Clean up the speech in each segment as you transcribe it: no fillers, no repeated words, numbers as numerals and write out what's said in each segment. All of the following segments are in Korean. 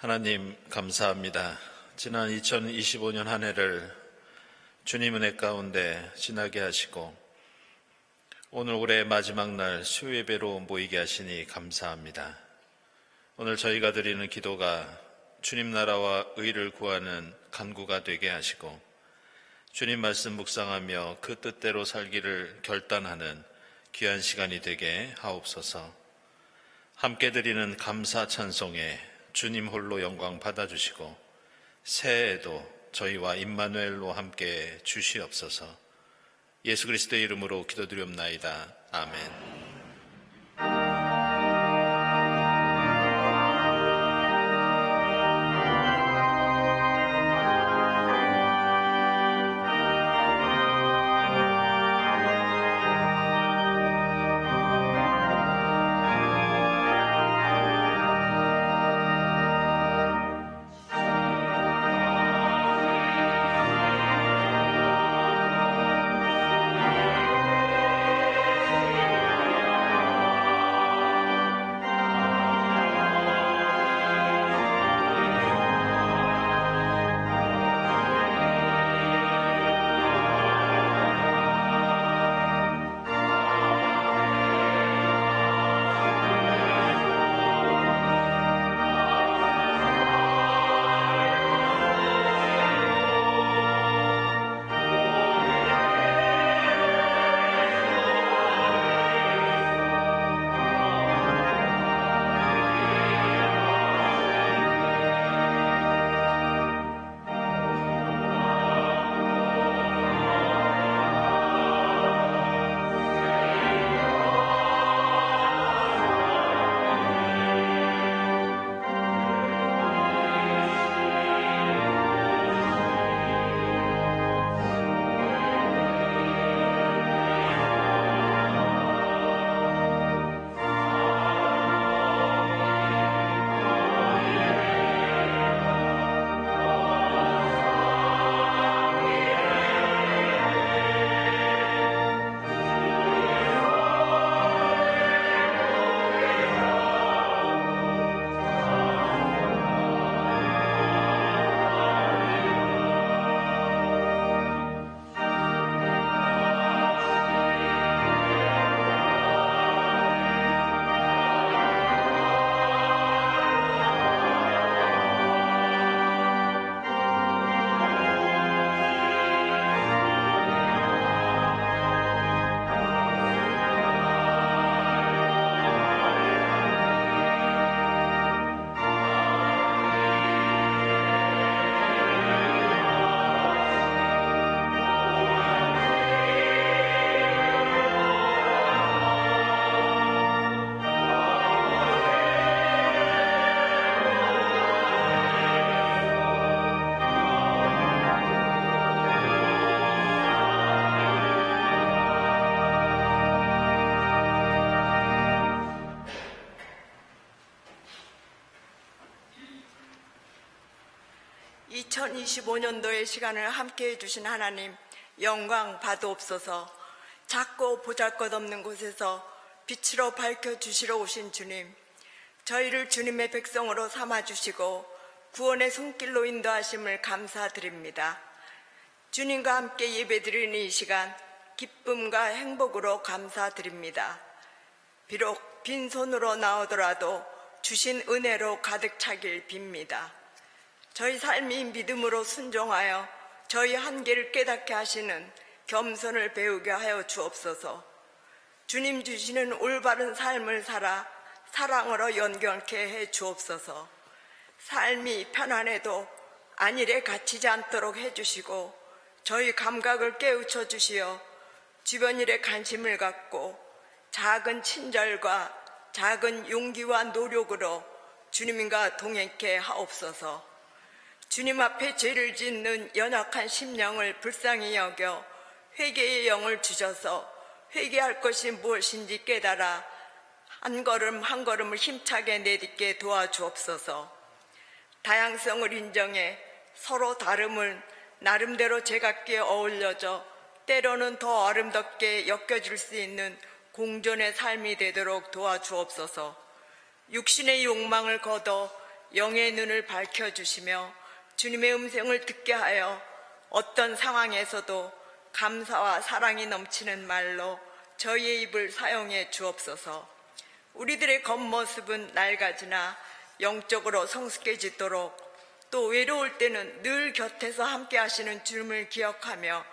하나님 감사합니다. 지난 2025년 한 해를 주님 은혜 가운데 지나게 하시고 오늘 올해 마지막 날 수요예배로 모이게 하시니 감사합니다. 오늘 저희가 드리는 기도가 주님 나라와 의를 구하는 간구가 되게 하시고 주님 말씀 묵상하며 그 뜻대로 살기를 결단하는 귀한 시간이 되게 하옵소서. 함께 드리는 감사 찬송에 주님 홀로 영광 받아주시고 새해에도 저희와 임마누엘로 함께 주시옵소서. 예수 그리스도의 이름으로 기도드리옵나이다. 아멘. (2025년도의) 시간을 함께해 주신 하나님 영광 받으옵소서. 작고 보잘것없는 곳에서 빛으로 밝혀주시러 오신 주님, 저희를 주님의 백성으로 삼아주시고 구원의 손길로 인도하심을 감사드립니다. 주님과 함께 예배드리는 이 시간 기쁨과 행복으로 감사드립니다. 비록 빈손으로 나오더라도 주신 은혜로 가득 차길 빕니다. 저희 삶이 믿음으로 순종하여 저희 한계를 깨닫게 하시는 겸손을 배우게 하여 주옵소서. 주님 주시는 올바른 삶을 살아 사랑으로 연결케 해 주옵소서. 삶이 편안해도 안일에 갇히지 않도록 해주시고 저희 감각을 깨우쳐 주시어 주변 일에 관심을 갖고 작은 친절과 작은 용기와 노력으로 주님과 동행케 하옵소서. 주님 앞에 죄를 짓는 연약한 심령을 불쌍히 여겨 회개의 영을 주셔서 회개할 것이 무엇인지 깨달아 한 걸음 한 걸음을 힘차게 내딛게 도와주옵소서. 다양성을 인정해 서로 다름을 나름대로 제각기에 어울려져 때로는 더 아름답게 엮여질 수 있는 공존의 삶이 되도록 도와주옵소서. 육신의 욕망을 거둬 영의 눈을 밝혀주시며 주님의 음성을 듣게 하여 어떤 상황에서도 감사와 사랑이 넘치는 말로 저희의 입을 사용해 주옵소서. 우리들의 겉모습은 낡아지나 영적으로 성숙해지도록, 또 외로울 때는 늘 곁에서 함께 하시는 주님을 기억하며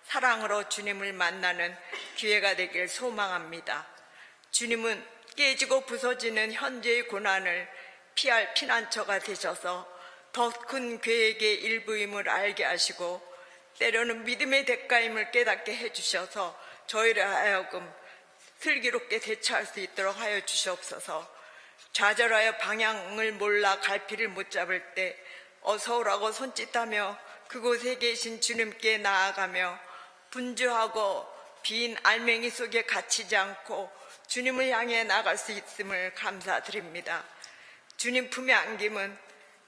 사랑으로 주님을 만나는 기회가 되길 소망합니다. 주님은 깨지고 부서지는 현재의 고난을 피할 피난처가 되셔서 더 큰 계획의 일부임을 알게 하시고 때로는 믿음의 대가임을 깨닫게 해주셔서 저희를 하여금 슬기롭게 대처할 수 있도록 하여 주시옵소서. 좌절하여 방향을 몰라 갈피를 못 잡을 때 어서 오라고 손짓하며 그곳에 계신 주님께 나아가며 분주하고 빈 알맹이 속에 갇히지 않고 주님을 향해 나갈 수 있음을 감사드립니다. 주님 품에 안김은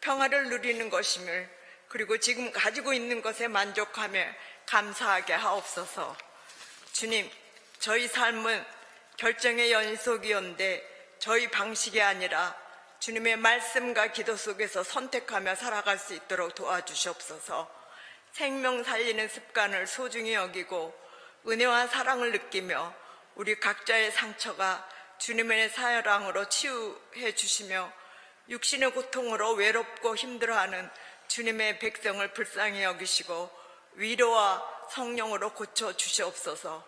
평화를 누리는 것임을, 그리고 지금 가지고 있는 것에 만족하며 감사하게 하옵소서. 주님, 저희 삶은 결정의 연속이온데 저희 방식이 아니라 주님의 말씀과 기도 속에서 선택하며 살아갈 수 있도록 도와주시옵소서. 생명 살리는 습관을 소중히 여기고 은혜와 사랑을 느끼며 우리 각자의 상처가 주님의 사랑으로 치유해 주시며 육신의 고통으로 외롭고 힘들어하는 주님의 백성을 불쌍히 여기시고 위로와 성령으로 고쳐 주시옵소서.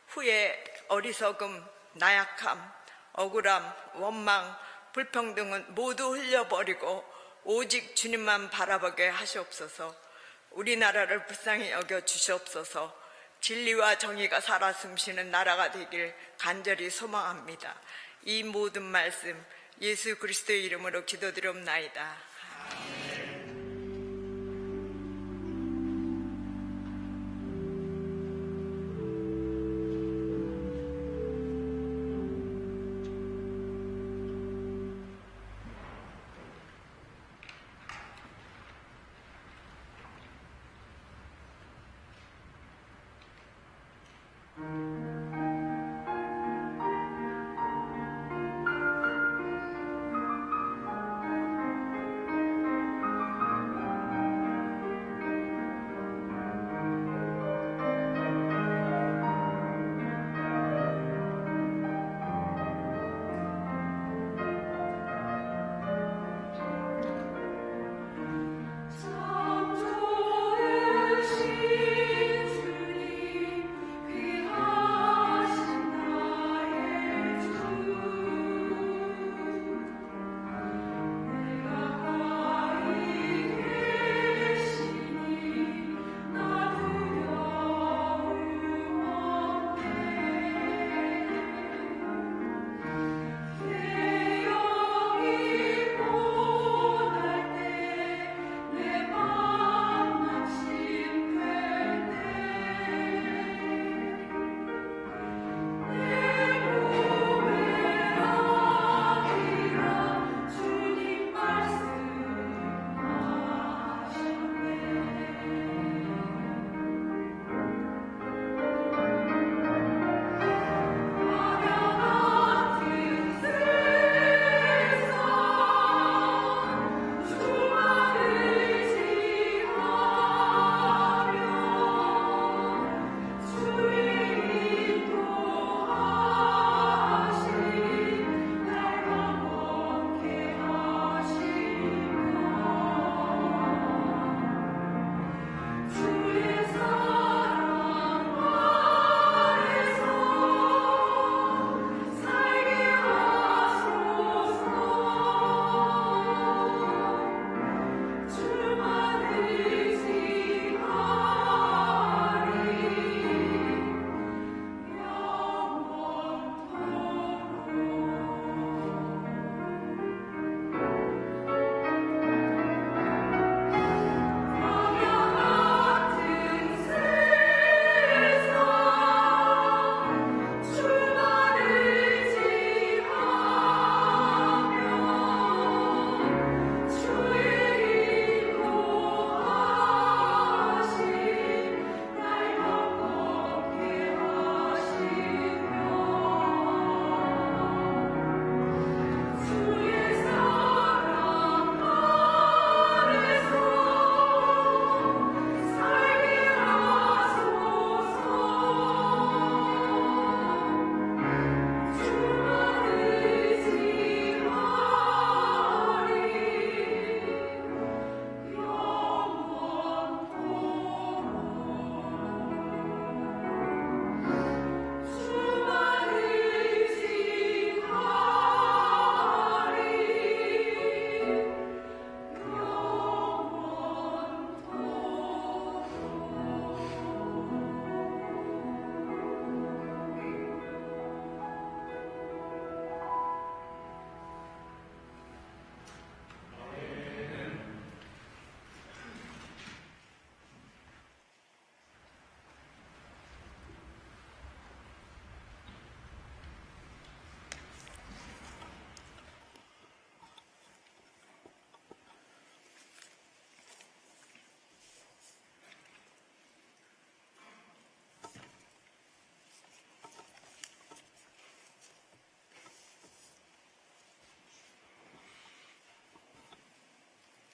후에 어리석음, 나약함, 억울함, 원망, 불평등은 모두 흘려버리고 오직 주님만 바라보게 하시옵소서. 우리나라를 불쌍히 여겨 주시옵소서. 진리와 정의가 살아 숨쉬는 나라가 되길 간절히 소망합니다. 이 모든 말씀 예수 그리스도의 이름으로 기도드리옵나이다.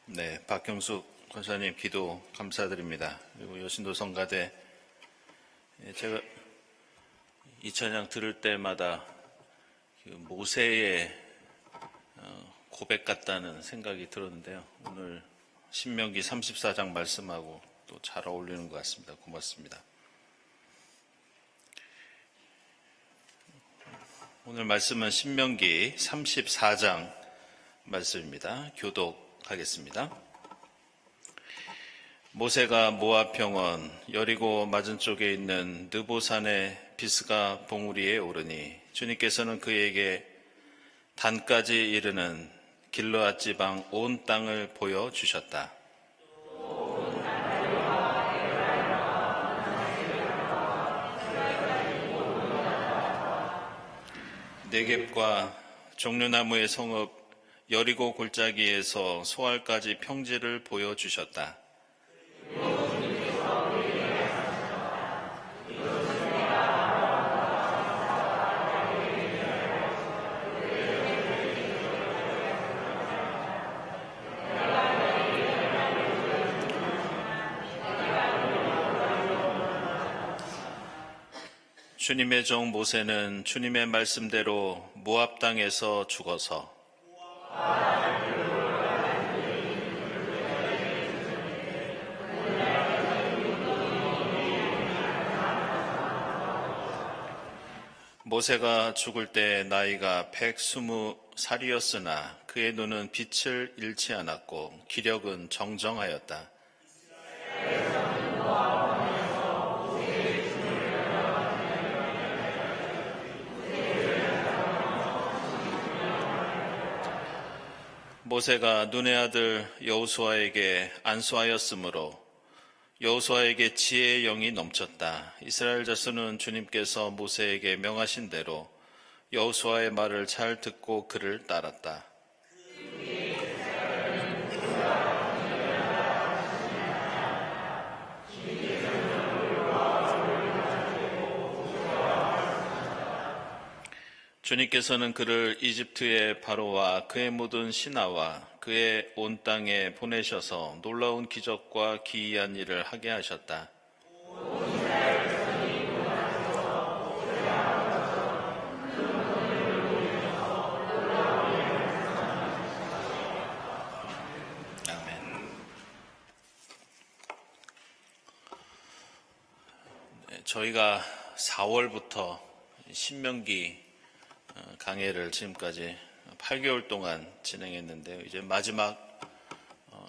네, 박경숙 권사님 기도 감사드립니다. 그리고 여신도 성가대, 제가 이 찬양 들을 때마다 그 모세의 고백 같다는 생각이 들었는데요. 오늘 신명기 34장 말씀하고 또 잘 어울리는 것 같습니다. 고맙습니다. 오늘 말씀은 신명기 34장 말씀입니다. 교독하겠습니다. 모세가 모압 평원 여리고 맞은쪽에 있는 느보산의 비스가 봉우리에 오르니 주님께서는 그에게 단까지 이르는 길르앗 지방 온 땅을 보여주셨다. 네겝과 종려나무의 성읍 여리고 골짜기에서 소알까지 평지를 보여주셨다. 주님의 종 모세는 주님의 말씀대로 모압 땅에서 죽어서 모세가 죽을 때 나이가 120살이었으나 그의 눈은 빛을 잃지 않았고 기력은 정정하였다. 모세가 눈의 아들 여호수아에게 안수하였으므로 여호수아에게 지혜의 영이 넘쳤다. 이스라엘 자손은 주님께서 모세에게 명하신 대로 여호수아의 말을 잘 듣고 그를 따랐다. 주님께서는 그를 이집트의 바로와 그의 모든 신하와 그의 온 땅에 보내셔서 놀라운 기적과 기이한 일을 하게 하셨다. 아멘. 저희가 4월부터 신명기 강해를 지금까지 8개월 동안 진행했는데요. 이제 마지막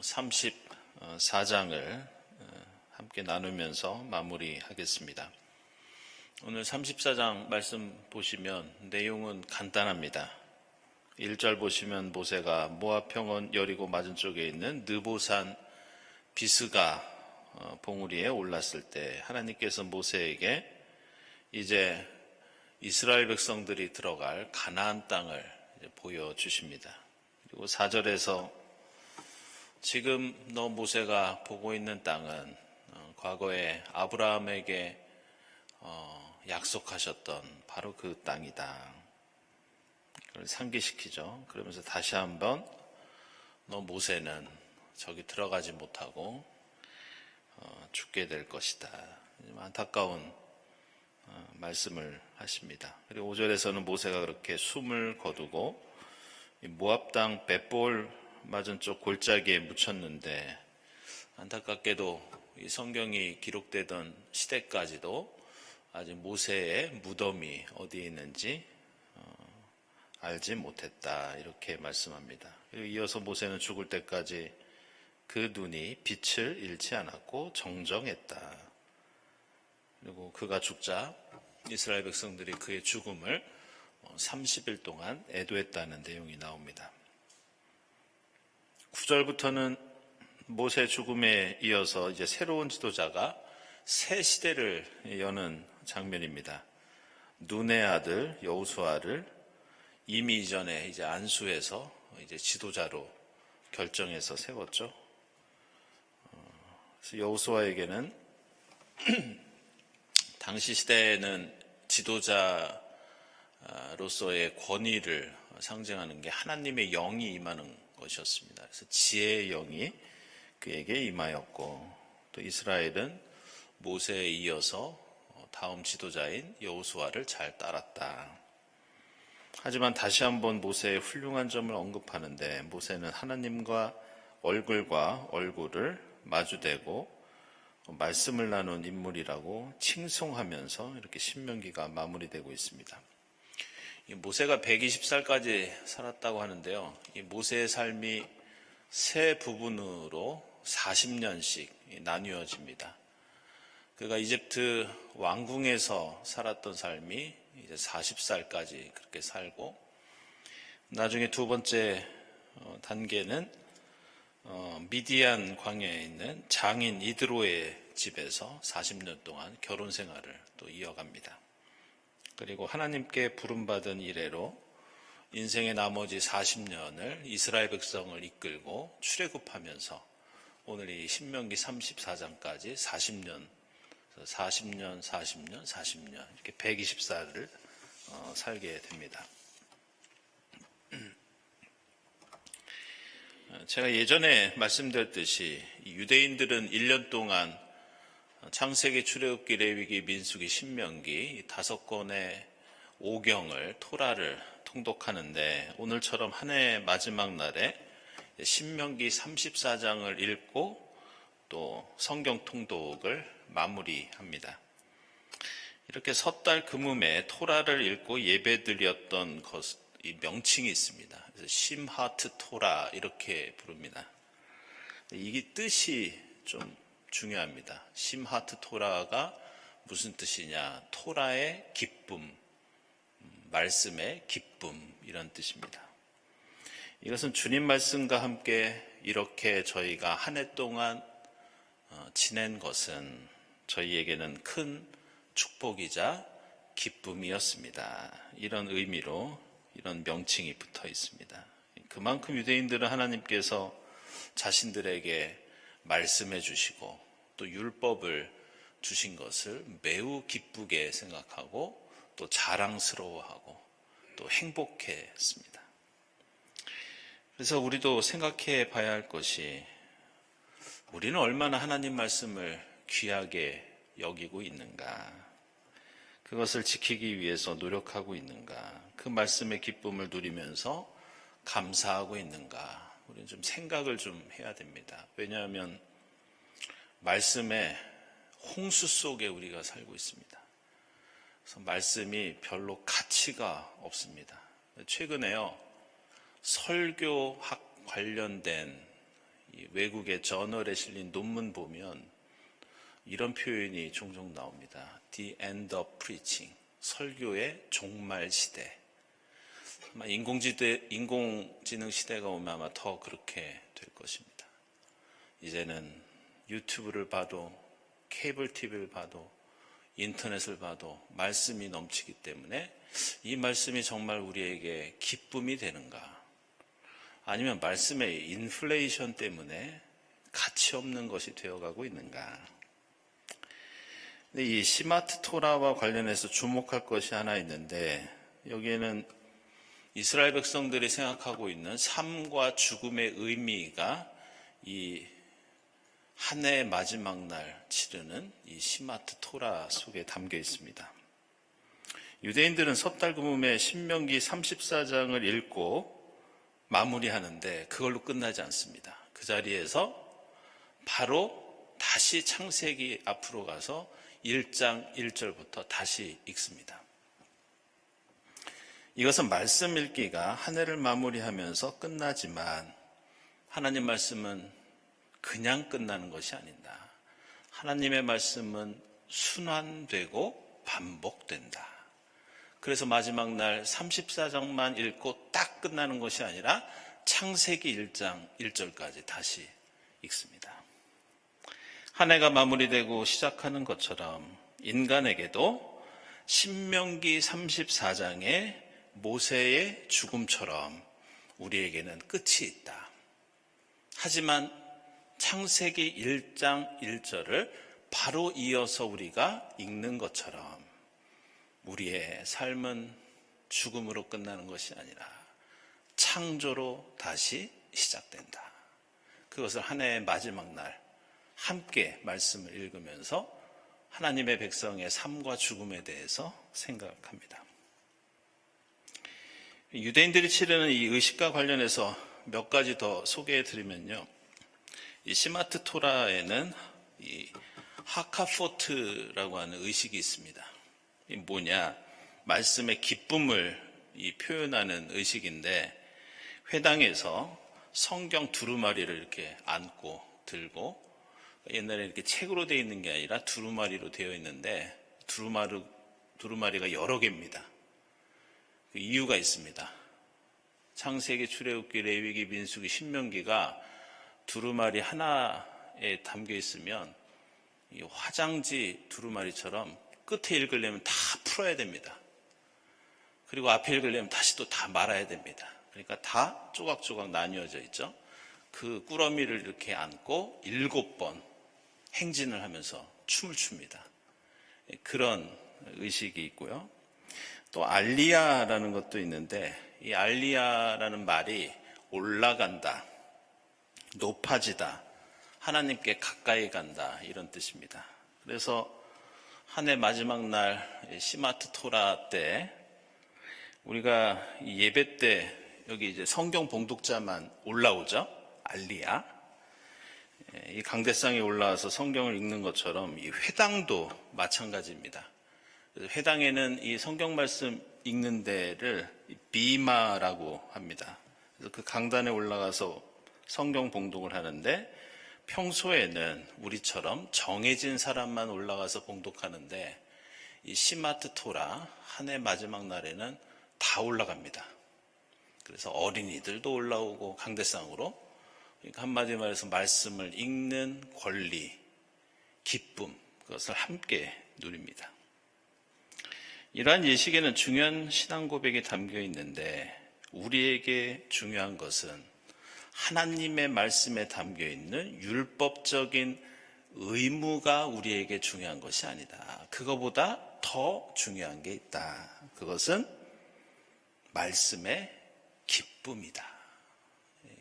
34장을 함께 나누면서 마무리하겠습니다. 오늘 34장 말씀 보시면 내용은 간단합니다. 1절 보시면 모세가 모압 평원 여리고 맞은쪽에 있는 느보산 비스가 봉우리에 올랐을 때 하나님께서 모세에게 이제 이스라엘 백성들이 들어갈 가나안 땅을 보여주십니다. 그리고 4절에서 지금 너 모세가 보고 있는 땅은 과거에 아브라함에게 약속하셨던 바로 그 땅이다. 그걸 상기시키죠. 그러면서 다시 한번 너 모세는 저기 들어가지 못하고 죽게 될 것이다. 안타까운 말씀을 하십니다. 그리고 5절에서는 모세가 그렇게 숨을 거두고 모압 땅 벳볼 맞은쪽 골짜기에 묻혔는데 안타깝게도 이 성경이 기록되던 시대까지도 아직 모세의 무덤이 어디에 있는지 알지 못했다. 이렇게 말씀합니다. 그리고 이어서 모세는 죽을 때까지 그 눈이 빛을 잃지 않았고 정정했다. 그리고 그가 죽자 이스라엘 백성들이 그의 죽음을 30일 동안 애도했다는 내용이 나옵니다. 9절부터는 모세 죽음에 이어서 이제 새로운 지도자가 새 시대를 여는 장면입니다. 눈의 아들 여호수아를 이미 이전에 이제 안수해서 이제 지도자로 결정해서 세웠죠. 그래서 여호수아에게는 당시 시대에는 지도자로서의 권위를 상징하는 게 하나님의 영이 임하는 것이었습니다. 그래서 지혜의 영이 그에게 임하였고, 또 이스라엘은 모세에 이어서 다음 지도자인 여호수아를 잘 따랐다. 하지만 다시 한번 모세의 훌륭한 점을 언급하는데, 모세는 하나님과 얼굴과 얼굴을 마주대고 말씀을 나눈 인물이라고 칭송하면서 이렇게 신명기가 마무리되고 있습니다. 이 모세가 120살까지 살았다고 하는데요. 이 모세의 삶이 세 부분으로 40년씩 나뉘어집니다. 그가 이집트 왕궁에서 살았던 삶이 이제 40살까지 그렇게 살고, 나중에 두 번째 단계는 미디안 광야에 있는 장인 이드로의 집에서 40년 동안 결혼 생활을 또 이어갑니다. 그리고 하나님께 부름받은 이래로 인생의 나머지 40년을 이스라엘 백성을 이끌고 출애굽하면서 오늘 이 신명기 34장까지 40년 이렇게 120살을 살게 됩니다. 제가 예전에 말씀드렸듯이 유대인들은 1년 동안 창세기, 출애굽기, 레위기, 민수기, 신명기 5권의 오경을, 토라를 통독하는데, 오늘처럼 한 해의 마지막 날에 신명기 34장을 읽고 또 성경 통독을 마무리합니다. 이렇게 섣달 금음에 토라를 읽고 예배드렸던 이 명칭이 있습니다. 그래서 심하트 토라 이렇게 부릅니다. 이게 뜻이 좀 중요합니다. 심하트 토라가 무슨 뜻이냐? 토라의 기쁨, 말씀의 기쁨, 이런 뜻입니다. 이것은 주님 말씀과 함께 이렇게 저희가 한 해 동안 지낸 것은 저희에게는 큰 축복이자 기쁨이었습니다. 이런 의미로 이런 명칭이 붙어 있습니다. 그만큼 유대인들은 하나님께서 자신들에게 말씀해 주시고 또 율법을 주신 것을 매우 기쁘게 생각하고 또 자랑스러워하고 또 행복해했습니다. 그래서 우리도 생각해 봐야 할 것이, 우리는 얼마나 하나님 말씀을 귀하게 여기고 있는가, 그것을 지키기 위해서 노력하고 있는가, 그 말씀의 기쁨을 누리면서 감사하고 있는가, 우리는 좀 생각을 좀 해야 됩니다. 왜냐하면 말씀의 홍수 속에 우리가 살고 있습니다. 그래서 말씀이 별로 가치가 없습니다. 최근에요, 설교학 관련된 외국의 저널에 실린 논문 보면 이런 표현이 종종 나옵니다. The end of preaching, 설교의 종말 시대. 아마 인공지능 시대가 오면 아마 더 그렇게 될 것입니다. 이제는 유튜브를 봐도, 케이블 TV를 봐도, 인터넷을 봐도 말씀이 넘치기 때문에 이 말씀이 정말 우리에게 기쁨이 되는가, 아니면 말씀의 인플레이션 때문에 가치 없는 것이 되어가고 있는가. 근데 이 시마트 토라와 관련해서 주목할 것이 하나 있는데, 여기에는 이스라엘 백성들이 생각하고 있는 삶과 죽음의 의미가 이 한 해의 마지막 날 치르는 이 시마트 토라 속에 담겨 있습니다. 유대인들은 섣달 금음에 신명기 34장을 읽고 마무리하는데 그걸로 끝나지 않습니다. 그 자리에서 바로 다시 창세기 앞으로 가서 1장 1절부터 다시 읽습니다. 이것은 말씀 읽기가 한 해를 마무리하면서 끝나지만, 하나님 말씀은 그냥 끝나는 것이 아니다. 하나님의 말씀은 순환되고 반복된다. 그래서 마지막 날 34장만 읽고 딱 끝나는 것이 아니라 창세기 1장 1절까지 다시 읽습니다. 한 해가 마무리되고 시작하는 것처럼 인간에게도 신명기 34장의 모세의 죽음처럼 우리에게는 끝이 있다. 하지만 창세기 1장 1절을 바로 이어서 우리가 읽는 것처럼 우리의 삶은 죽음으로 끝나는 것이 아니라 창조로 다시 시작된다. 그것을 한 해의 마지막 날 함께 말씀을 읽으면서 하나님의 백성의 삶과 죽음에 대해서 생각합니다. 유대인들이 치르는 이 의식과 관련해서 몇 가지 더 소개해 드리면요. 이 시마트 토라에는 이 하카포트라고 하는 의식이 있습니다. 이 뭐냐? 말씀의 기쁨을 표현하는 의식인데, 회당에서 성경 두루마리를 이렇게 안고 들고, 옛날에 이렇게 책으로 되어 있는 게 아니라 두루마리로 되어 있는데, 두루마리가 여러 개입니다. 그 이유가 있습니다. 창세기, 출애굽기, 레위기, 민수기, 신명기가 두루마리 하나에 담겨 있으면 이 화장지 두루마리처럼 끝에 읽으려면 다 풀어야 됩니다. 그리고 앞에 읽으려면 다시 또 다 말아야 됩니다. 그러니까 다 조각조각 나뉘어져 있죠. 그 꾸러미를 이렇게 안고 7번 행진을 하면서 춤을 춥니다. 그런 의식이 있고요. 또 알리야라는 것도 있는데, 이 알리야라는 말이 올라간다, 높아지다, 하나님께 가까이 간다, 이런 뜻입니다. 그래서 한 해 마지막 날 시마트 토라 때 우리가 예배 때 여기 이제 성경 봉독자만 올라오죠. 알리야. 이 강대상에 올라와서 성경을 읽는 것처럼 이 회당도 마찬가지입니다. 회당에는 이 성경 말씀 읽는 데를 비마라고 합니다. 그래서 그 강단에 올라가서 성경 봉독을 하는데, 평소에는 우리처럼 정해진 사람만 올라가서 봉독하는데, 이 시마트 토라 한 해 마지막 날에는 다 올라갑니다. 그래서 어린이들도 올라오고 강대상으로, 그러니까 한마디 말해서 말씀을 읽는 권리, 기쁨, 그것을 함께 누립니다. 이러한 예식에는 중요한 신앙 고백이 담겨 있는데, 우리에게 중요한 것은 하나님의 말씀에 담겨 있는 율법적인 의무가 우리에게 중요한 것이 아니다. 그거보다 더 중요한 게 있다. 그것은 말씀의 기쁨이다.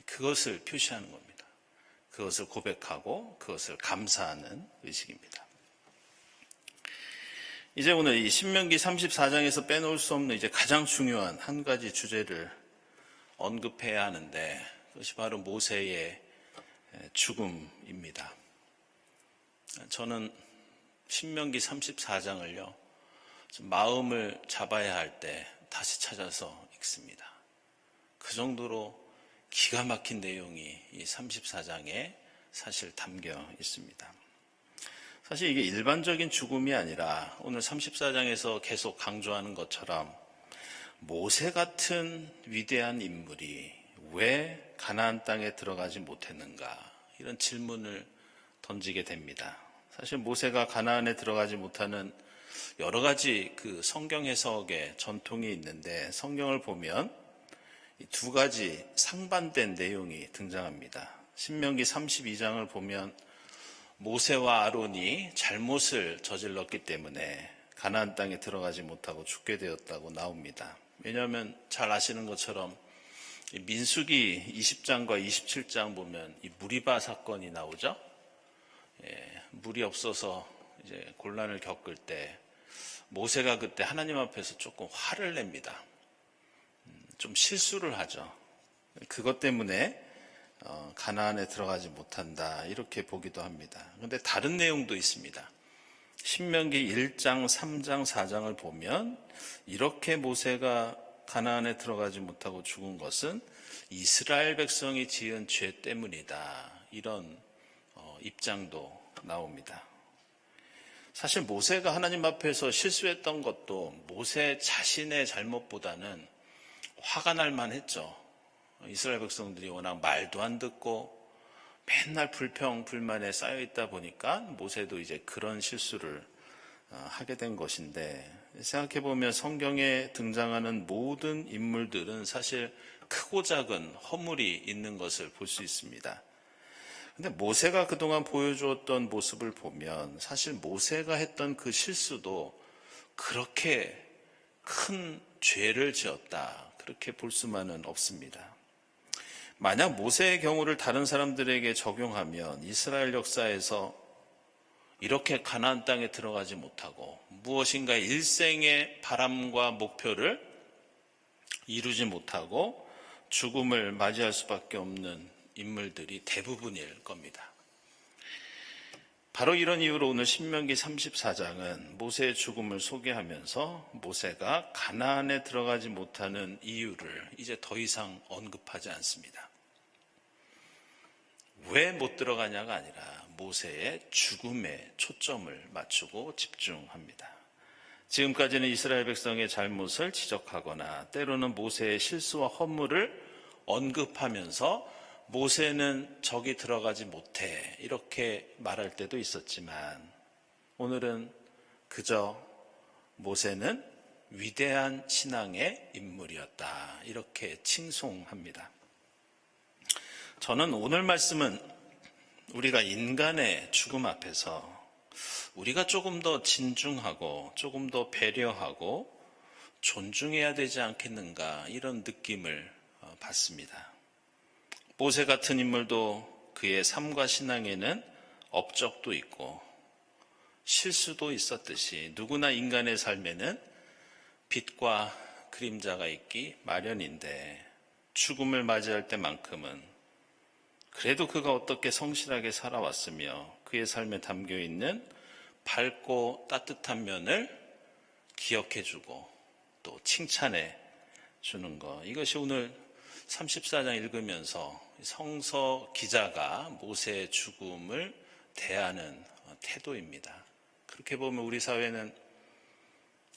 그것을 표시하는 겁니다. 그것을 고백하고 그것을 감사하는 의식입니다. 이제 오늘 이 신명기 34장에서 빼놓을 수 없는 이제 가장 중요한 한 가지 주제를 언급해야 하는데, 그것이 바로 모세의 죽음입니다. 저는 신명기 34장을요, 마음을 잡아야 할 때 다시 찾아서 읽습니다. 그 정도로 기가 막힌 내용이 이 34장에 사실 담겨 있습니다. 사실 이게 일반적인 죽음이 아니라 오늘 34장에서 계속 강조하는 것처럼 모세 같은 위대한 인물이 왜 가나안 땅에 들어가지 못했는가, 이런 질문을 던지게 됩니다. 사실 모세가 가나안에 들어가지 못하는 여러 가지 그 성경 해석의 전통이 있는데, 성경을 보면 이 두 가지 상반된 내용이 등장합니다. 신명기 32장을 보면 모세와 아론이 잘못을 저질렀기 때문에 가나안 땅에 들어가지 못하고 죽게 되었다고 나옵니다. 왜냐하면 잘 아시는 것처럼 민수기 20장과 27장 보면 이 무리바 사건이 나오죠. 물이 없어서 이제 곤란을 겪을 때 모세가 그때 하나님 앞에서 조금 화를 냅니다. 좀 실수를 하죠. 그것 때문에 가나안에 들어가지 못한다, 이렇게 보기도 합니다. 그런데 다른 내용도 있습니다. 신명기 1장, 3장, 4장을 보면 이렇게 모세가 가나안에 들어가지 못하고 죽은 것은 이스라엘 백성이 지은 죄 때문이다, 이런 입장도 나옵니다. 사실 모세가 하나님 앞에서 실수했던 것도 모세 자신의 잘못보다는 화가 날 만했죠. 이스라엘 백성들이 워낙 말도 안 듣고 맨날 불평, 불만에 쌓여 있다 보니까 모세도 이제 그런 실수를 하게 된 것인데, 생각해보면 성경에 등장하는 모든 인물들은 사실 크고 작은 허물이 있는 것을 볼 수 있습니다. 근데 모세가 그동안 보여주었던 모습을 보면 사실 모세가 했던 그 실수도 그렇게 큰 죄를 지었다, 그렇게 볼 수만은 없습니다. 만약 모세의 경우를 다른 사람들에게 적용하면 이스라엘 역사에서 이렇게 가나안 땅에 들어가지 못하고 무엇인가 일생의 바람과 목표를 이루지 못하고 죽음을 맞이할 수밖에 없는 인물들이 대부분일 겁니다. 바로 이런 이유로 오늘 신명기 34장은 모세의 죽음을 소개하면서 모세가 가나안에 들어가지 못하는 이유를 이제 더 이상 언급하지 않습니다. 왜 못 들어가냐가 아니라 모세의 죽음에 초점을 맞추고 집중합니다. 지금까지는 이스라엘 백성의 잘못을 지적하거나 때로는 모세의 실수와 허물을 언급하면서 모세는 저기 들어가지 못해 이렇게 말할 때도 있었지만 오늘은 그저 모세는 위대한 신앙의 인물이었다 이렇게 칭송합니다. 저는 오늘 말씀은 우리가 인간의 죽음 앞에서 우리가 조금 더 진중하고 조금 더 배려하고 존중해야 되지 않겠는가 이런 느낌을 받습니다. 모세 같은 인물도 그의 삶과 신앙에는 업적도 있고 실수도 있었듯이 누구나 인간의 삶에는 빛과 그림자가 있기 마련인데 죽음을 맞이할 때만큼은 그래도 그가 어떻게 성실하게 살아왔으며 그의 삶에 담겨있는 밝고 따뜻한 면을 기억해주고 또 칭찬해 주는 것, 이것이 오늘 34장 읽으면서 성서 기자가 모세의 죽음을 대하는 태도입니다. 그렇게 보면 우리 사회는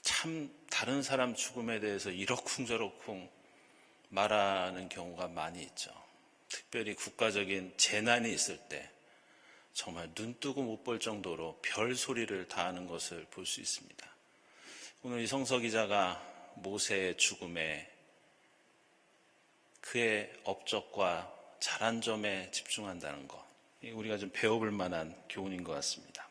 참 다른 사람 죽음에 대해서 이러쿵저러쿵 말하는 경우가 많이 있죠. 특별히 국가적인 재난이 있을 때 정말 눈뜨고 못 볼 정도로 별소리를 다 하는 것을 볼 수 있습니다. 오늘 이 성서 기자가 모세의 죽음에 그의 업적과 잘한 점에 집중한다는 것, 우리가 좀 배워볼 만한 교훈인 것 같습니다.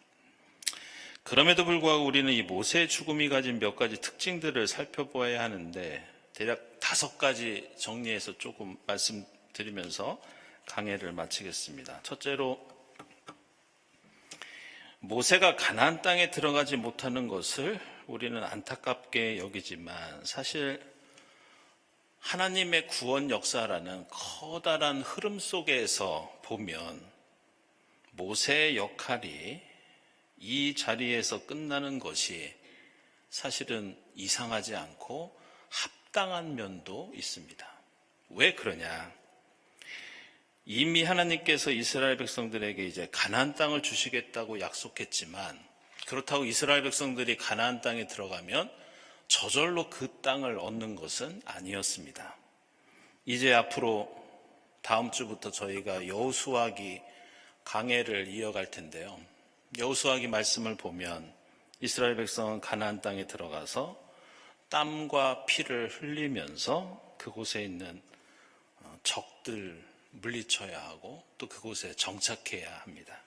그럼에도 불구하고 우리는 이 모세의 죽음이 가진 몇 가지 특징들을 살펴보아야 하는데 대략 5가지 정리해서 조금 말씀드리면서 강해를 마치겠습니다. 첫째로 모세가 가나안 땅에 들어가지 못하는 것을 우리는 안타깝게 여기지만 사실 하나님의 구원 역사라는 커다란 흐름 속에서 보면 모세의 역할이 이 자리에서 끝나는 것이 사실은 이상하지 않고 합당한 면도 있습니다. 왜 그러냐? 이미 하나님께서 이스라엘 백성들에게 이제 가나안 땅을 주시겠다고 약속했지만 그렇다고 이스라엘 백성들이 가나안 땅에 들어가면 저절로 그 땅을 얻는 것은 아니었습니다. 이제 앞으로 다음 주부터 저희가 여호수아기 강해를 이어갈 텐데요. 여호수아기 말씀을 보면 이스라엘 백성은 가나안 땅에 들어가서 땀과 피를 흘리면서 그곳에 있는 적들 물리쳐야 하고 또 그곳에 정착해야 합니다.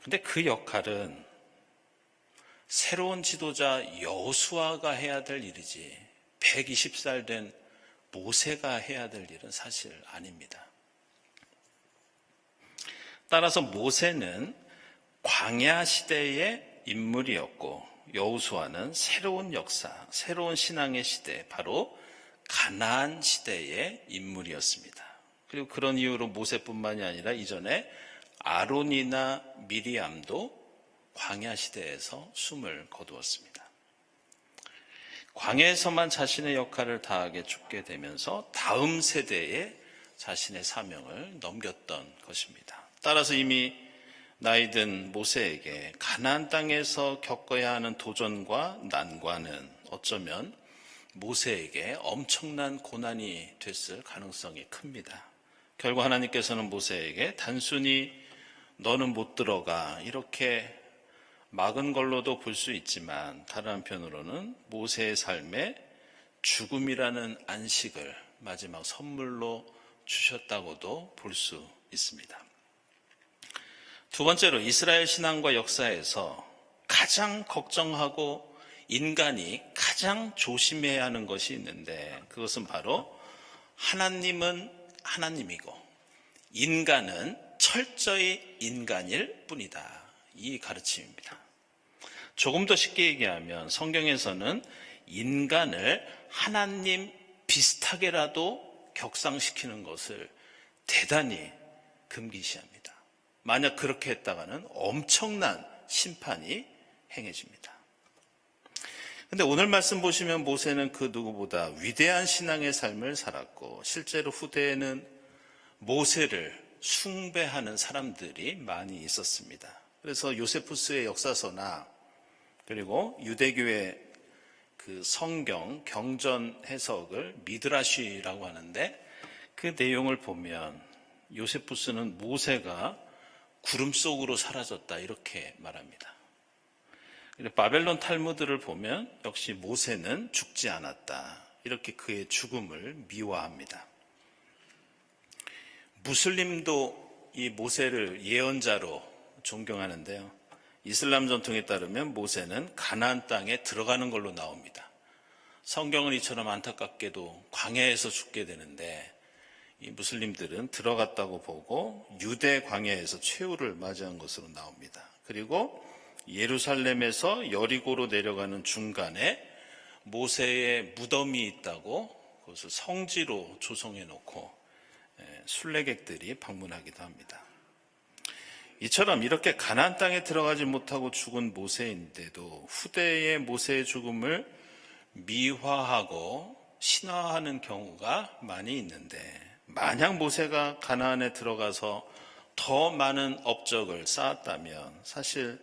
그런데 그 역할은 새로운 지도자 여호수아가 해야 될 일이지 120살 된 모세가 해야 될 일은 사실 아닙니다. 따라서 모세는 광야 시대의 인물이었고 여호수아는 새로운 역사, 새로운 신앙의 시대, 바로 가나안 시대의 인물이었습니다. 그리고 그런 이유로 모세뿐만이 아니라 이전에 아론이나 미리암도 광야 시대에서 숨을 거두었습니다. 광야에서만 자신의 역할을 다하게 죽게 되면서 다음 세대에 자신의 사명을 넘겼던 것입니다. 따라서 이미 나이든 모세에게 가나안 땅에서 겪어야 하는 도전과 난관은 어쩌면 모세에게 엄청난 고난이 됐을 가능성이 큽니다. 결국 하나님께서는 모세에게 단순히 너는 못 들어가 이렇게 막은 걸로도 볼 수 있지만 다른 한편으로는 모세의 삶에 죽음이라는 안식을 마지막 선물로 주셨다고도 볼 수 있습니다. 두 번째로 이스라엘 신앙과 역사에서 가장 걱정하고 인간이 가장 조심해야 하는 것이 있는데 그것은 바로 하나님은 하나님이고 인간은 철저히 인간일 뿐이다. 이 가르침입니다. 조금 더 쉽게 얘기하면 성경에서는 인간을 하나님 비슷하게라도 격상시키는 것을 대단히 금기시합니다. 만약 그렇게 했다가는 엄청난 심판이 행해집니다. 근데 오늘 말씀 보시면 모세는 그 누구보다 위대한 신앙의 삶을 살았고 실제로 후대에는 모세를 숭배하는 사람들이 많이 있었습니다. 그래서 요세푸스의 역사서나 그리고 유대교의 그 성경 경전 해석을 미드라시라고 하는데 그 내용을 보면 요세푸스는 모세가 구름 속으로 사라졌다 이렇게 말합니다. 바벨론 탈무드를 보면 역시 모세는 죽지 않았다 이렇게 그의 죽음을 미화합니다. 무슬림도 이 모세를 예언자로 존경하는데요. 이슬람 전통에 따르면 모세는 가나안 땅에 들어가는 걸로 나옵니다. 성경은 이처럼 안타깝게도 광야에서 죽게 되는데 이 무슬림들은 들어갔다고 보고 유대 광야에서 최후를 맞이한 것으로 나옵니다. 그리고 예루살렘에서 여리고로 내려가는 중간에 모세의 무덤이 있다고 그것을 성지로 조성해 놓고 순례객들이 방문하기도 합니다. 이처럼 이렇게 가나안 땅에 들어가지 못하고 죽은 모세인데도 후대의 모세의 죽음을 미화하고 신화하는 경우가 많이 있는데 만약 모세가 가나안에 들어가서 더 많은 업적을 쌓았다면 사실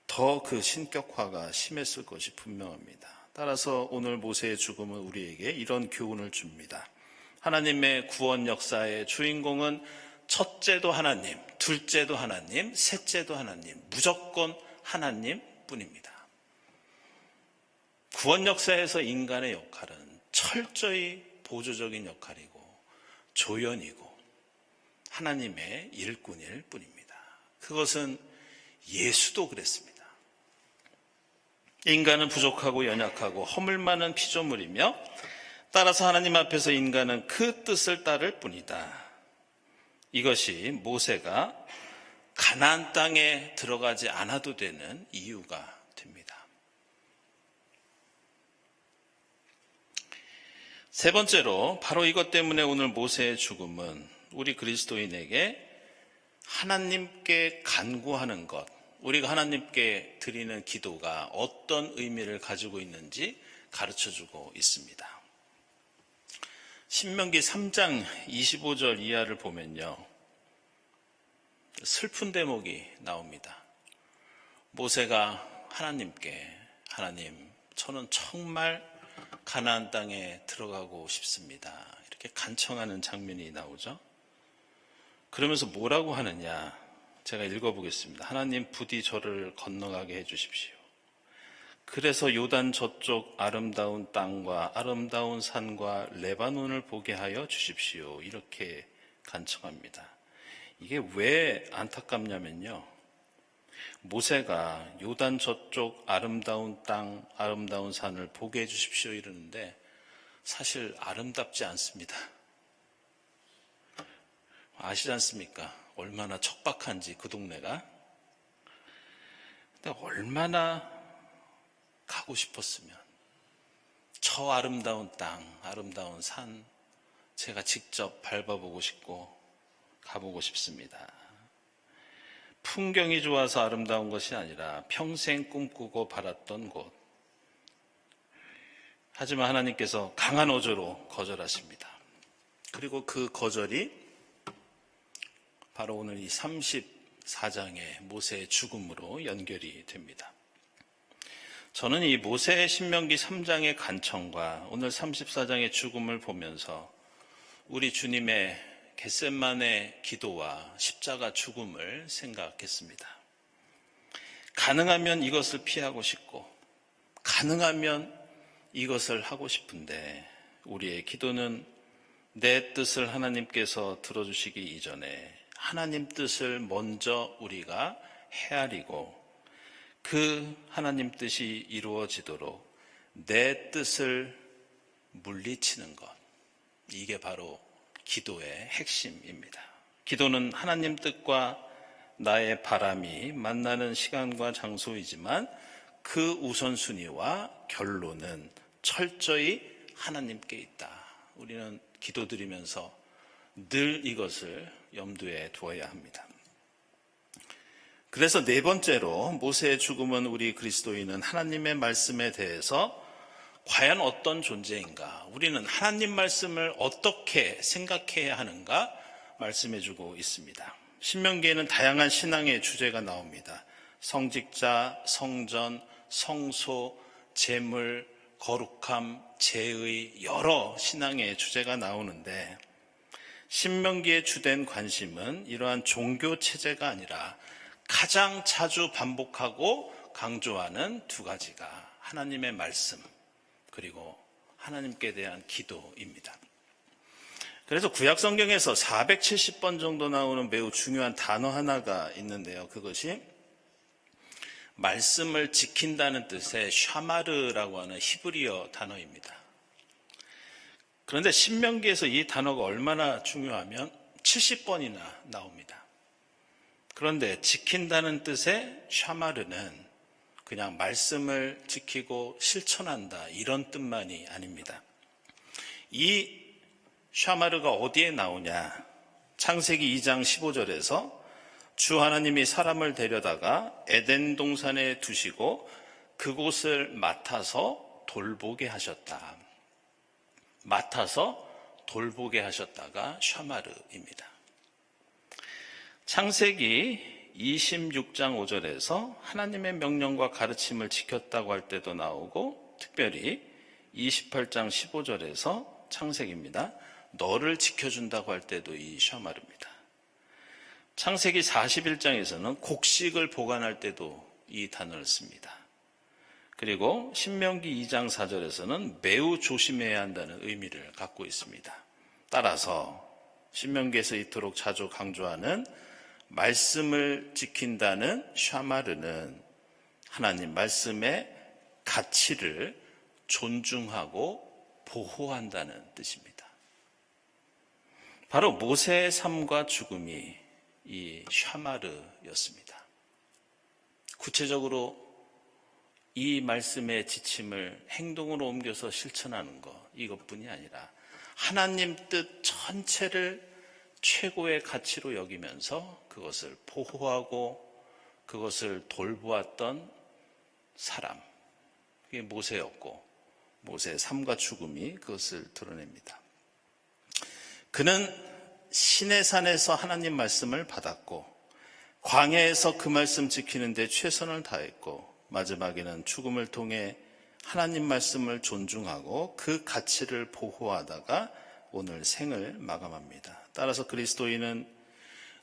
더 그 신격화가 심했을 것이 분명합니다. 따라서 오늘 모세의 죽음은 우리에게 이런 교훈을 줍니다. 하나님의 구원 역사의 주인공은 첫째도 하나님, 둘째도 하나님, 셋째도 하나님, 무조건 하나님 뿐입니다. 구원 역사에서 인간의 역할은 철저히 보조적인 역할이고 조연이고 하나님의 일꾼일 뿐입니다. 그것은 예수도 그랬습니다. 인간은 부족하고 연약하고 허물 많은 피조물이며 따라서 하나님 앞에서 인간은 그 뜻을 따를 뿐이다. 이것이 모세가 가나안 땅에 들어가지 않아도 되는 이유가 됩니다. 세 번째로 바로 이것 때문에 오늘 모세의 죽음은 우리 그리스도인에게 하나님께 간구하는 것, 우리가 하나님께 드리는 기도가 어떤 의미를 가지고 있는지 가르쳐주고 있습니다. 신명기 3장 25절 이하를 보면요, 슬픈 대목이 나옵니다. 모세가 하나님께 하나님, 저는 정말 가나안 땅에 들어가고 싶습니다. 이렇게 간청하는 장면이 나오죠. 그러면서 뭐라고 하느냐, 제가 읽어보겠습니다. 하나님 부디 저를 건너가게 해주십시오. 그래서 요단 저쪽 아름다운 땅과 아름다운 산과 레바논을 보게 하여 주십시오. 이렇게 간청합니다. 이게 왜 안타깝냐면요, 모세가 요단 저쪽 아름다운 땅, 아름다운 산을 보게 해주십시오 이러는데 사실 아름답지 않습니다. 아시지 않습니까? 얼마나 척박한지 그 동네가. 근데 얼마나 가고 싶었으면 저 아름다운 땅, 아름다운 산 제가 직접 밟아보고 싶고 가보고 싶습니다. 풍경이 좋아서 아름다운 것이 아니라 평생 꿈꾸고 바랐던 곳. 하지만 하나님께서 강한 어조로 거절하십니다. 그리고 그 거절이 바로 오늘 이 34장의 모세의 죽음으로 연결이 됩니다. 저는 이 모세의 신명기 3장의 간청과 오늘 34장의 죽음을 보면서 우리 주님의 겟세마네 기도와 십자가 죽음을 생각했습니다. 가능하면 이것을 피하고 싶고 가능하면 이것을 하고 싶은데 우리의 기도는 내 뜻을 하나님께서 들어주시기 이전에 하나님 뜻을 먼저 우리가 헤아리고 그 하나님 뜻이 이루어지도록 내 뜻을 물리치는 것, 이게 바로 기도의 핵심입니다. 기도는 하나님 뜻과 나의 바람이 만나는 시간과 장소이지만 그 우선순위와 결론은 철저히 하나님께 있다. 우리는 기도드리면서 늘 이것을 염두에 두어야 합니다. 그래서 네 번째로 모세의 죽음은 우리 그리스도인은 하나님의 말씀에 대해서 과연 어떤 존재인가, 우리는 하나님 말씀을 어떻게 생각해야 하는가 말씀해주고 있습니다. 신명기에는 다양한 신앙의 주제가 나옵니다. 성직자, 성전, 성소, 제물, 거룩함, 제의, 여러 신앙의 주제가 나오는데 신명기의 주된 관심은 이러한 종교 체제가 아니라 가장 자주 반복하고 강조하는 두 가지가 하나님의 말씀 그리고 하나님께 대한 기도입니다. 그래서 구약 성경에서 470번 정도 나오는 매우 중요한 단어 하나가 있는데요. 그것이 말씀을 지킨다는 뜻의 샤마르라고 하는 히브리어 단어입니다. 그런데 신명기에서 이 단어가 얼마나 중요하면 70번이나 나옵니다. 그런데 지킨다는 뜻의 샤마르는 그냥 말씀을 지키고 실천한다 이런 뜻만이 아닙니다. 이 샤마르가 어디에 나오냐? 창세기 2장 15절에서 주 하나님이 사람을 데려다가 에덴 동산에 두시고 그곳을 맡아서 돌보게 하셨다. 맡아서 돌보게 하셨다가 샤마르입니다. 창세기 26장 5절에서 하나님의 명령과 가르침을 지켰다고 할 때도 나오고 특별히 28장 15절에서 창세기입니다. 너를 지켜준다고 할 때도 이 샤마르입니다. 창세기 41장에서는 곡식을 보관할 때도 이 단어를 씁니다. 그리고 신명기 2장 4절에서는 매우 조심해야 한다는 의미를 갖고 있습니다. 따라서 신명기에서 이토록 자주 강조하는 말씀을 지킨다는 샤마르는 하나님 말씀의 가치를 존중하고 보호한다는 뜻입니다. 바로 모세의 삶과 죽음이 이 샤마르였습니다. 구체적으로 이 말씀의 지침을 행동으로 옮겨서 실천하는 것, 이것뿐이 아니라 하나님 뜻 전체를 최고의 가치로 여기면서 그것을 보호하고 그것을 돌보았던 사람, 그게 모세였고 모세의 삶과 죽음이 그것을 드러냅니다. 그는 시내산에서 하나님 말씀을 받았고 광야에서 그 말씀 지키는 데 최선을 다했고 마지막에는 죽음을 통해 하나님 말씀을 존중하고 그 가치를 보호하다가 오늘 생을 마감합니다. 따라서 그리스도인은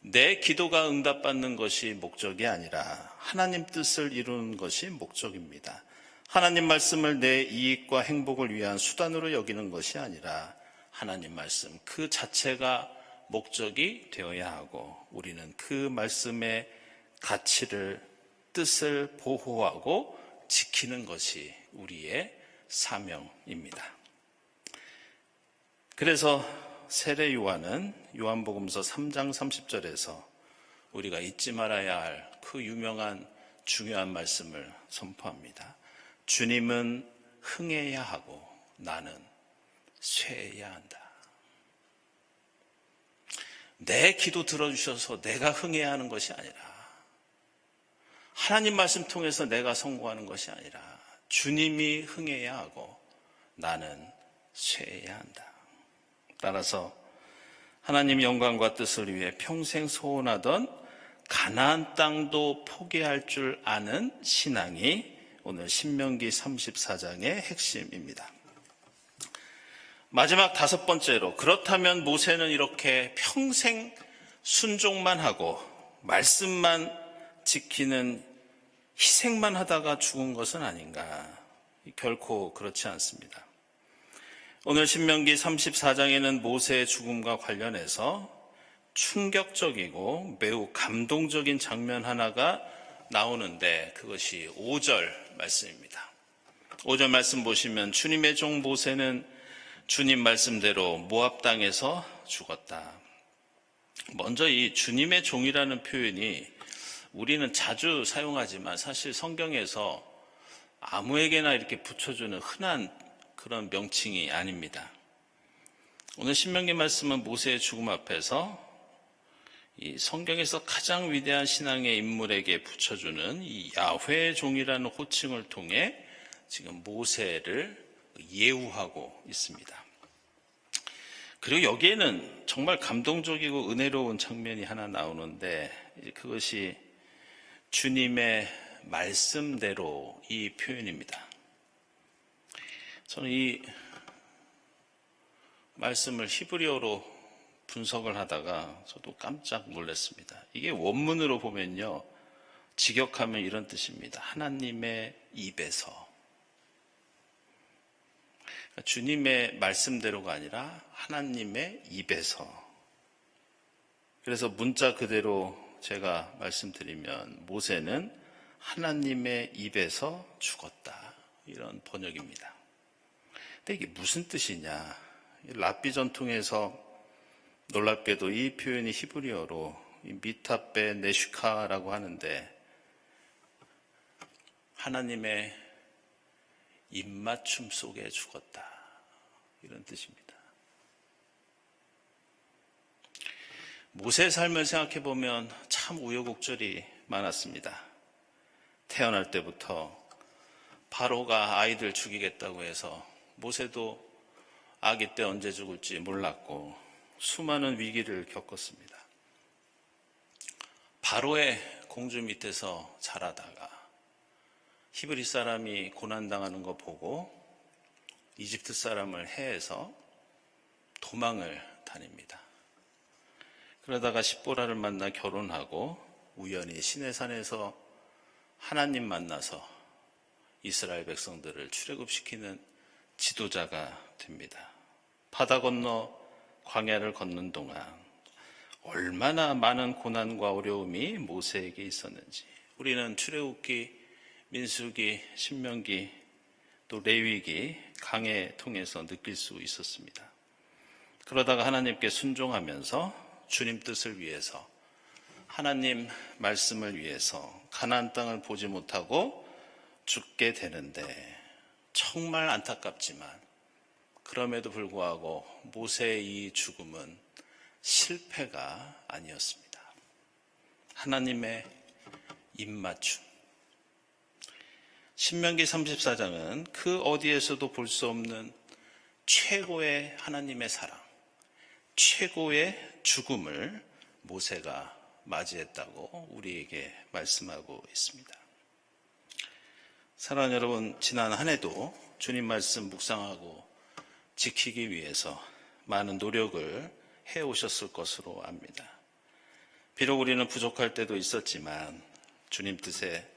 내 기도가 응답받는 것이 목적이 아니라 하나님 뜻을 이루는 것이 목적입니다. 하나님 말씀을 내 이익과 행복을 위한 수단으로 여기는 것이 아니라 하나님 말씀 그 자체가 목적이 되어야 하고 우리는 그 말씀의 가치를 뜻을 보호하고 지키는 것이 우리의 사명입니다. 그래서 세례 요한은 요한복음서 3장 30절에서 우리가 잊지 말아야 할 그 유명한 중요한 말씀을 선포합니다. 주님은 흥해야 하고 나는 쇠해야 한다. 내 기도 들어주셔서 내가 흥해야 하는 것이 아니라 하나님 말씀 통해서 내가 성공하는 것이 아니라 주님이 흥해야 하고 나는 쇠해야 한다. 따라서 하나님 영광과 뜻을 위해 평생 소원하던 가나안 땅도 포기할 줄 아는 신앙이 오늘 신명기 34장의 핵심입니다. 마지막 다섯 번째로 그렇다면 모세는 이렇게 평생 순종만 하고 말씀만 지키는 희생만 하다가 죽은 것은 아닌가? 결코 그렇지 않습니다. 오늘 신명기 34장에는 모세의 죽음과 관련해서 충격적이고 매우 감동적인 장면 하나가 나오는데 그것이 5절 말씀입니다. 5절 말씀 보시면 주님의 종 모세는 주님 말씀대로 모압 땅에서 죽었다. 먼저 이 주님의 종이라는 표현이 우리는 자주 사용하지만 사실 성경에서 아무에게나 이렇게 붙여주는 흔한 그런 명칭이 아닙니다. 오늘 신명기 말씀은 모세의 죽음 앞에서 이 성경에서 가장 위대한 신앙의 인물에게 붙여주는 이 야훼의 종이라는 호칭을 통해 지금 모세를 예우하고 있습니다. 그리고 여기에는 정말 감동적이고 은혜로운 장면이 하나 나오는데 그것이 주님의 말씀대로 이 표현입니다. 저는 이 말씀을 히브리어로 분석을 하다가 저도 깜짝 놀랐습니다. 이게 원문으로 보면요, 직역하면 이런 뜻입니다. 하나님의 입에서. 주님의 말씀대로가 아니라 하나님의 입에서. 그래서 문자 그대로 제가 말씀드리면 모세는 하나님의 입에서 죽었다. 이런 번역입니다. 근데 이게 무슨 뜻이냐? 랍비 전통에서 놀랍게도 이 표현이 히브리어로 미타베 네슈카라고 하는데 하나님의 입맞춤 속에 죽었다. 이런 뜻입니다. 모세의 삶을 생각해 보면 참 우여곡절이 많았습니다. 태어날 때부터 바로가 아이들 죽이겠다고 해서 모세도 아기 때 언제 죽을지 몰랐고 수많은 위기를 겪었습니다. 바로의 공주 밑에서 자라다가 히브리 사람이 고난당하는 거 보고 이집트 사람을 해해서 도망을 다닙니다. 그러다가 십보라를 만나 결혼하고 우연히 시내산에서 하나님 만나서 이스라엘 백성들을 출애굽시키는 지도자가 됩니다. 바다 건너 광야를 걷는 동안 얼마나 많은 고난과 어려움이 모세에게 있었는지 우리는 출애굽기, 민수기, 신명기, 또 레위기 강해 통해서 느낄 수 있었습니다. 그러다가 하나님께 순종하면서 주님 뜻을 위해서 하나님 말씀을 위해서 가나안 땅을 보지 못하고 죽게 되는데 정말 안타깝지만 그럼에도 불구하고 모세의 이 죽음은 실패가 아니었습니다. 하나님의 입맞춤. 신명기 34장은 그 어디에서도 볼 수 없는 최고의 하나님의 사랑, 최고의 죽음을 모세가 맞이했다고 우리에게 말씀하고 있습니다. 사랑하는 여러분, 지난 한 해도 주님 말씀 묵상하고 지키기 위해서 많은 노력을 해오셨을 것으로 압니다. 비록 우리는 부족할 때도 있었지만 주님 뜻에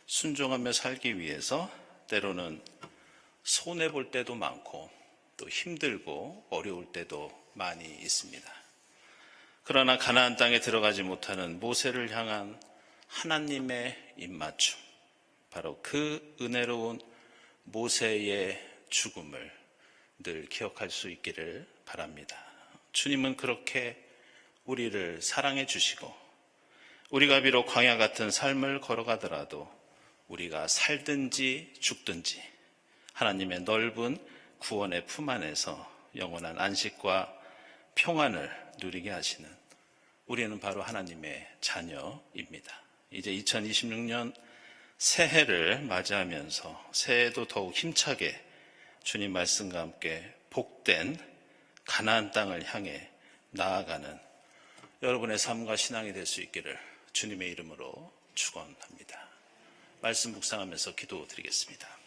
순종하며 살기 위해서 때로는 손해볼 때도 많고 또 힘들고 어려울 때도 많이 있습니다. 그러나 가나안 땅에 들어가지 못하는 모세를 향한 하나님의 입맞춤, 바로 그 은혜로운 모세의 죽음을 늘 기억할 수 있기를 바랍니다. 주님은 그렇게 우리를 사랑해 주시고 우리가 비록 광야 같은 삶을 걸어가더라도 우리가 살든지 죽든지 하나님의 넓은 구원의 품 안에서 영원한 안식과 평안을 누리게 하시는 우리는 바로 하나님의 자녀입니다. 이제 2026년 새해를 맞이하면서 새해도 더욱 힘차게 주님 말씀과 함께 복된 가나안 땅을 향해 나아가는 여러분의 삶과 신앙이 될 수 있기를 주님의 이름으로 축원합니다. 말씀 묵상하면서 기도드리겠습니다.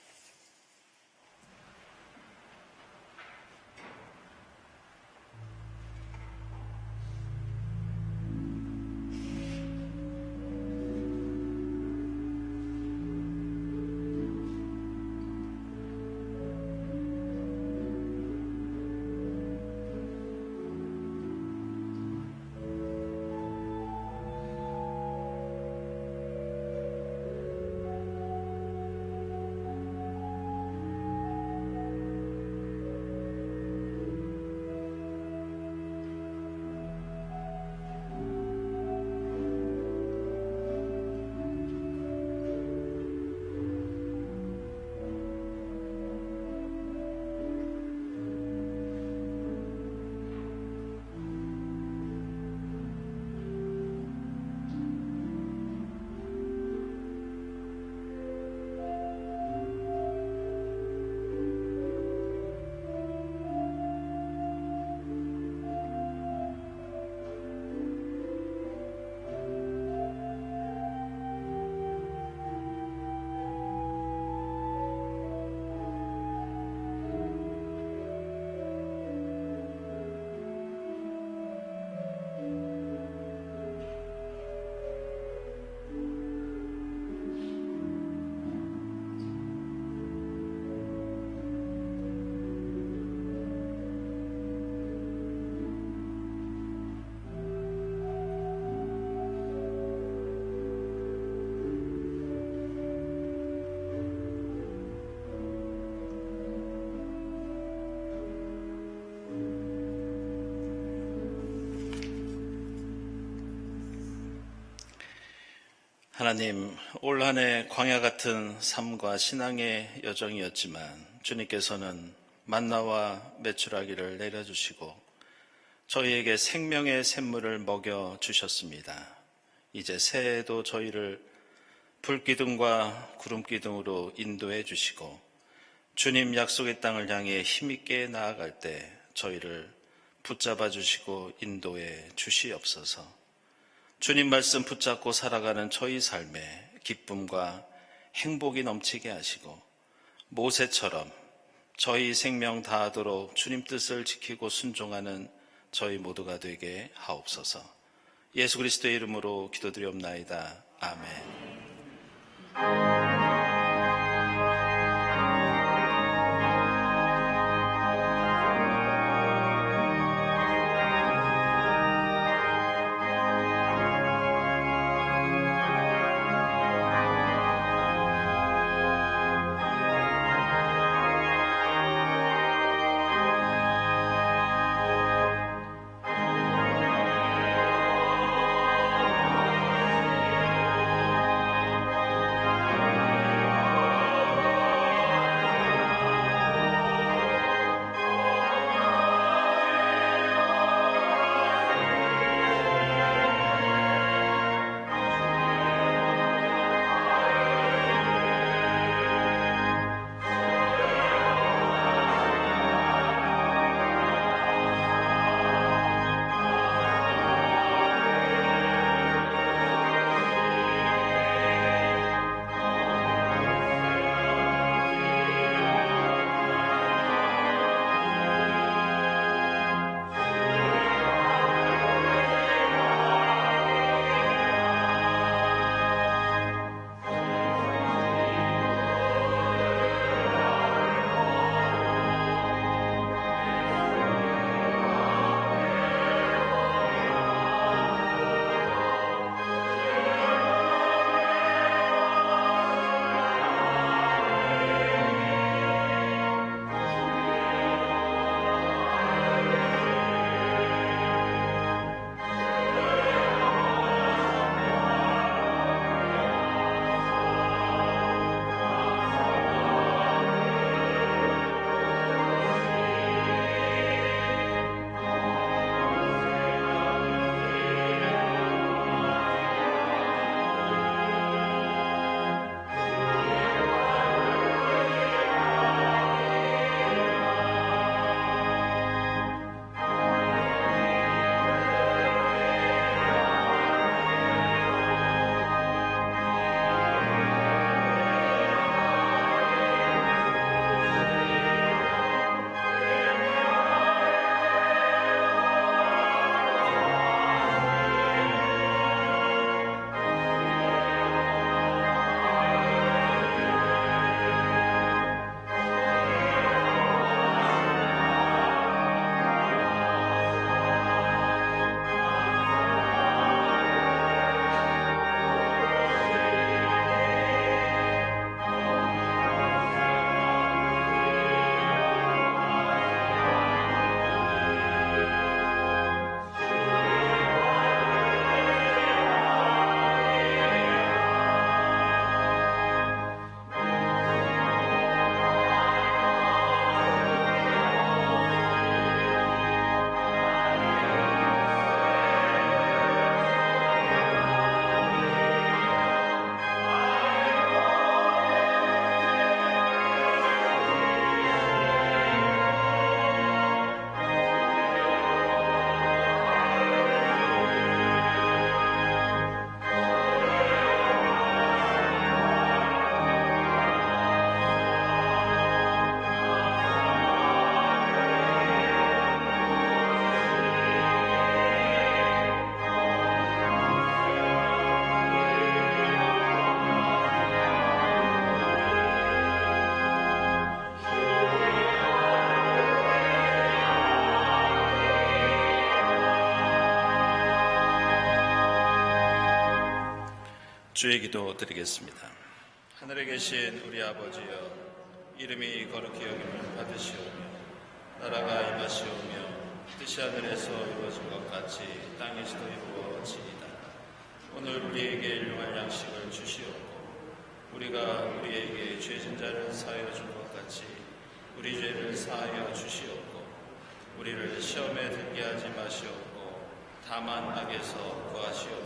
하나님, 올 한 해 광야 같은 삶과 신앙의 여정이었지만 주님께서는 만나와 메추라기를 내려주시고 저희에게 생명의 샘물을 먹여주셨습니다. 이제 새해에도 저희를 불기둥과 구름기둥으로 인도해 주시고 주님 약속의 땅을 향해 힘있게 나아갈 때 저희를 붙잡아 주시고 인도해 주시옵소서. 주님 말씀 붙잡고 살아가는 저희 삶에 기쁨과 행복이 넘치게 하시고 모세처럼 저희 생명 다하도록 주님 뜻을 지키고 순종하는 저희 모두가 되게 하옵소서. 예수 그리스도의 이름으로 기도드리옵나이다. 아멘. 주의 기도 드리겠습니다. 하늘에 계신 우리 아버지여, 이름이 거룩히 여김을 받으시오며 나라가 임하시오며 뜻이 하늘에서 이루어진 것 같이 땅에서도 이루어지이다. 오늘 우리에게 일용할 양식을 주시옵고 우리가 우리에게 죄진 자를 사하여 준 것 같이 우리 죄를 사하여 주시옵고 우리를 시험에 들게 하지 마시옵고 다만 악에서 구하시옵소서.